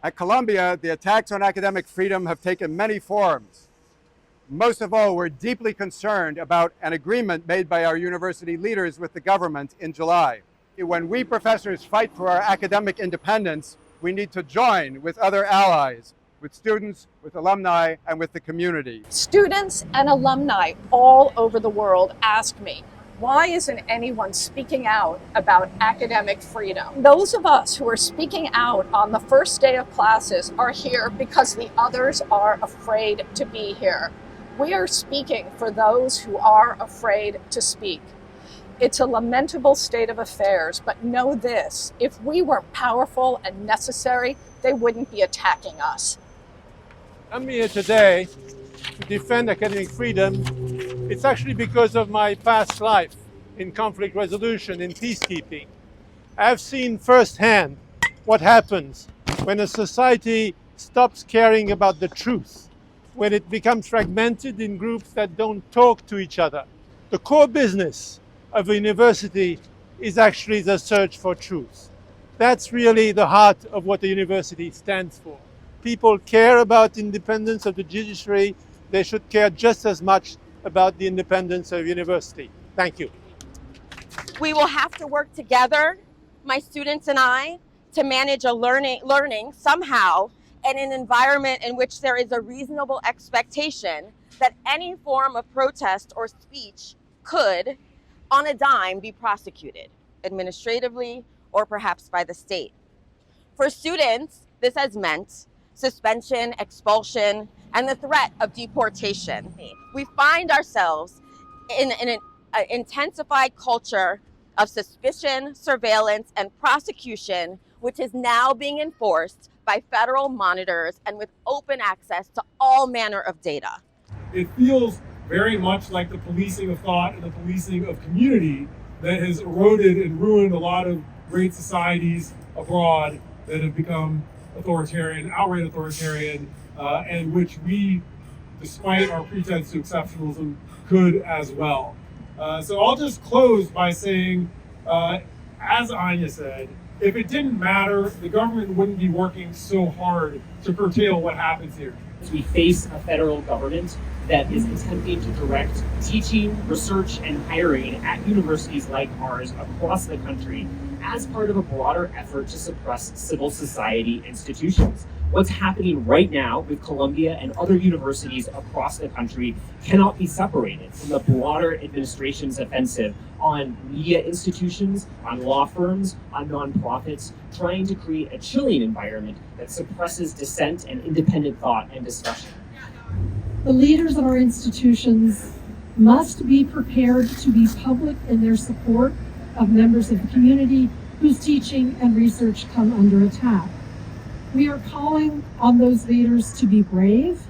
At Columbia, the attacks on academic freedom have taken many forms. Most of all, we're deeply concerned about an agreement made by our university leaders with the government in July. When we professors fight for our academic independence, we need to join with other allies, with students, with alumni, and with the community. Students and alumni all over the world ask me, why isn't anyone speaking out about academic freedom? Those of us who are speaking out on the first day of classes are here because the others are afraid to be here. We are speaking for those who are afraid to speak. It's a lamentable state of affairs, but know this, if we weren't powerful and necessary, they wouldn't be attacking us. I'm here today to defend academic freedom. It's actually because of my past life in conflict resolution, in peacekeeping. I've seen firsthand what happens when a society stops caring about the truth, when it becomes fragmented in groups that don't talk to each other. The core business of a university is actually the search for truth. That's really the heart of what a university stands for. People care about independence of the judiciary. They should care just as much about the independence of university. Thank you. We will have to work together, my students and I, to manage a learning somehow in an environment in which there is a reasonable expectation that any form of protest or speech could, on a dime, be prosecuted administratively or perhaps by the state. For students, this has meant suspension, expulsion, and the threat of deportation. We find ourselves in an intensified culture of suspicion, surveillance, and prosecution, which is now being enforced by federal monitors and with open access to all manner of data. It feels very much like the policing of thought and the policing of community that has eroded and ruined a lot of great societies abroad that have become authoritarian, outright authoritarian, and which we, despite our pretense to exceptionalism, could as well. So I'll just close by saying, as Anya said, if it didn't matter, the government wouldn't be working so hard to curtail what happens here. We face a federal government that is attempting to direct teaching, research, and hiring at universities like ours across the country as part of a broader effort to suppress civil society institutions. What's happening right now with Columbia and other universities across the country cannot be separated from the broader administration's offensive on media institutions, on law firms, on nonprofits, trying to create a chilling environment that suppresses dissent and independent thought and discussion. The leaders of our institutions must be prepared to be public in their support of members of the community whose teaching and research come under attack. We are calling on those leaders to be brave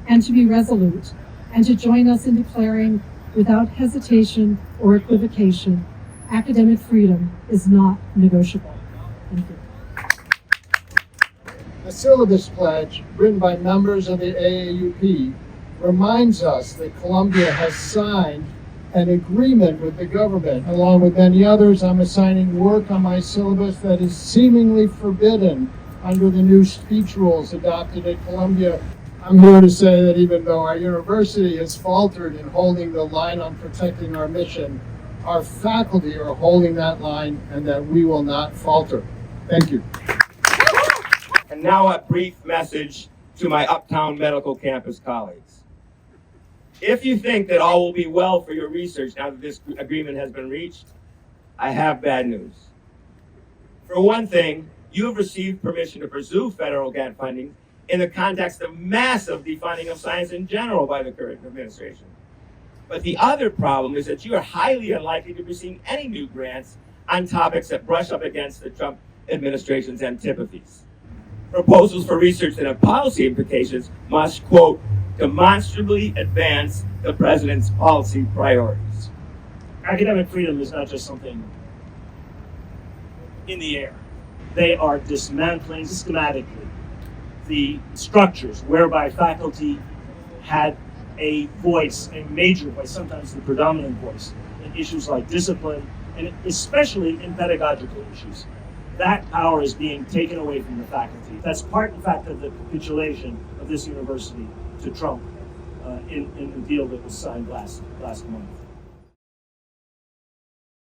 and to be resolute and to join us in declaring without hesitation or equivocation, academic freedom is not negotiable. Thank you. The syllabus pledge, written by members of the AAUP, reminds us that Columbia has signed an agreement with the government. Along with many others, I'm assigning work on my syllabus that is seemingly forbidden under the new speech rules adopted at Columbia. I'm here to say that even though our university has faltered in holding the line on protecting our mission, our faculty are holding that line and that we will not falter. Thank you. And now a brief message to my Uptown Medical Campus colleagues. If you think that all will be well for your research now that this agreement has been reached, I have bad news. For one thing, you have received permission to pursue federal grant funding in the context of massive defunding of science in general by the current administration. But the other problem is that you are highly unlikely to be seeing any new grants on topics that brush up against the Trump administration's antipathies. Proposals for research that have policy implications must, quote, demonstrably advance the president's policy priorities. Academic freedom is not just something in the air. They are dismantling systematically the structures whereby faculty had a voice, a major voice, sometimes the predominant voice, in issues like discipline, and especially in pedagogical issues. That power is being taken away from the faculty. That's part, in fact, of the capitulation of this university to Trump in the deal that was signed last month.